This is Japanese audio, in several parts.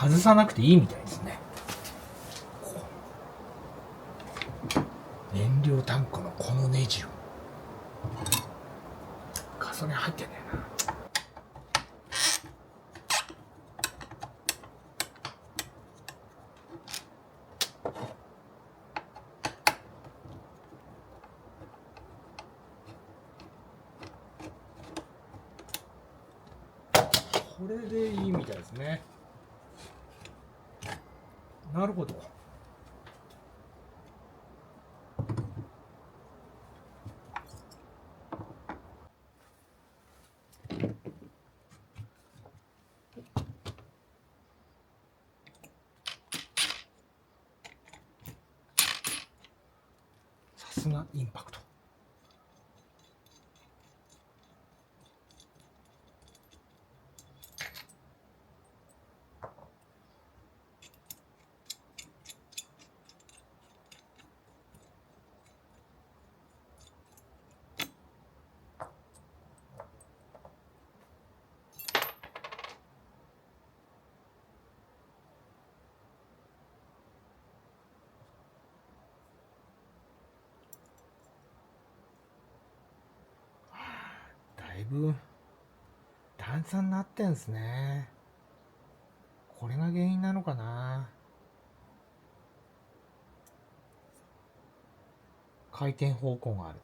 外さなくていいみたいですね。燃料タンクのこのネジをガソリン入ってんだよな。これでいいみたいですね。なるほど。さすがインパクト。だいぶ段差になってんすね。これが原因なのかな。回転方向がある。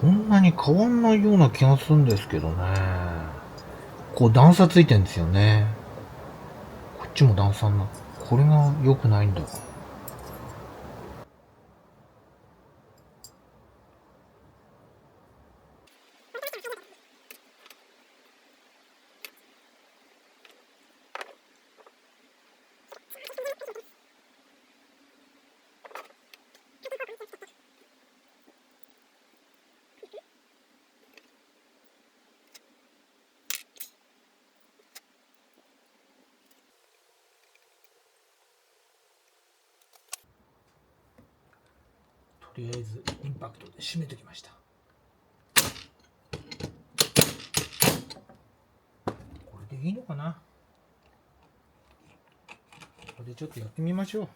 そんなに変わんないような気がするんですけどね。こう段差ついてんですよね。こっちも段差になって、これが良くないんだ。とりあえずインパクトで締めてきました。これでいいのかな。これでちょっとやってみましょう。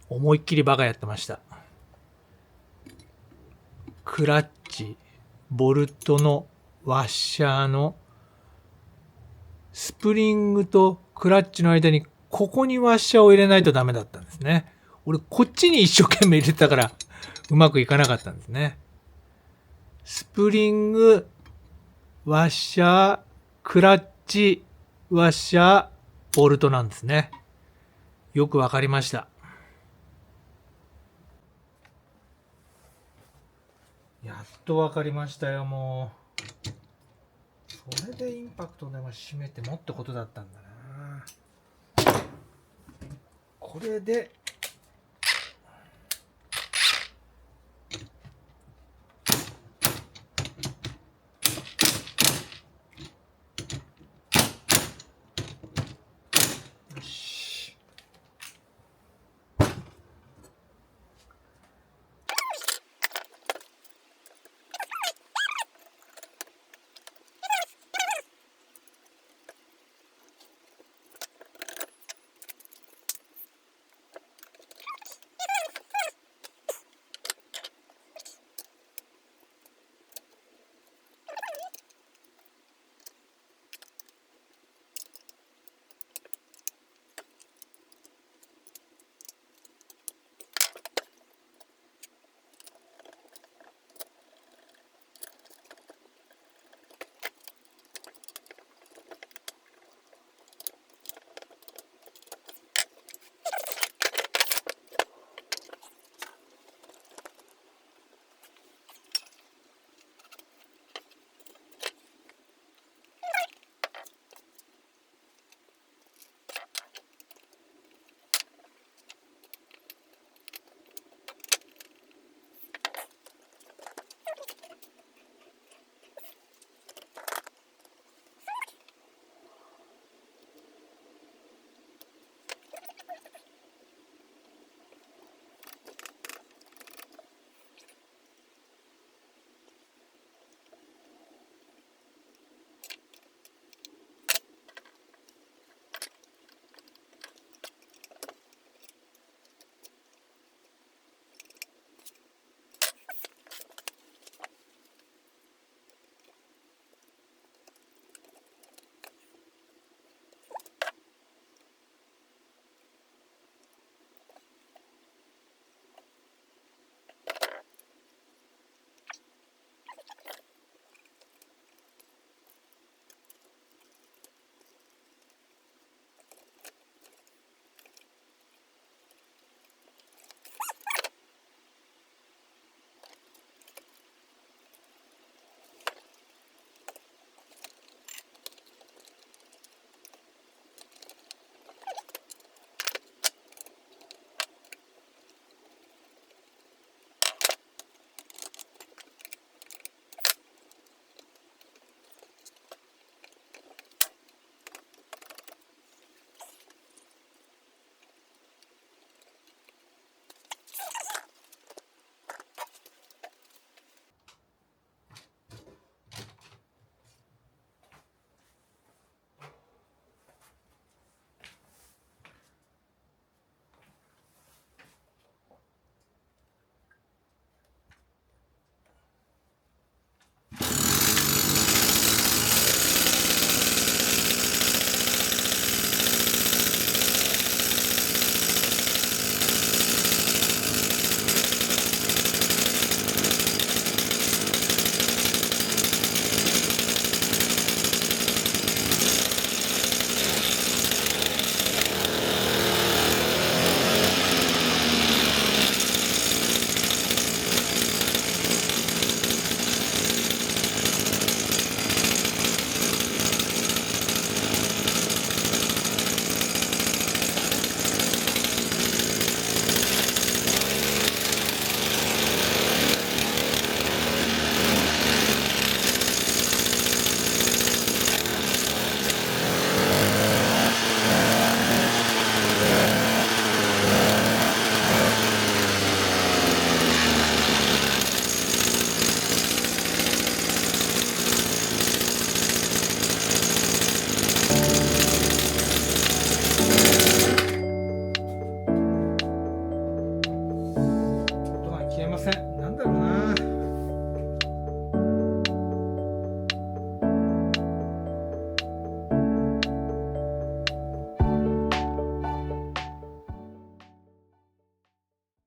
思いっきりバカやってました。クラッチ、ボルトのワッシャーのスプリングとクラッチの間にここにワッシャーを入れないとダメだったんですね。俺こっちに一生懸命入れてたからうまくいかなかったんですね。スプリング、ワッシャー、クラッチ、ワッシャー、ボルトなんですね。よくわかりました。やっとわかりましたよ、もう。それでインパクトでも締めてもってことだったんだな。これで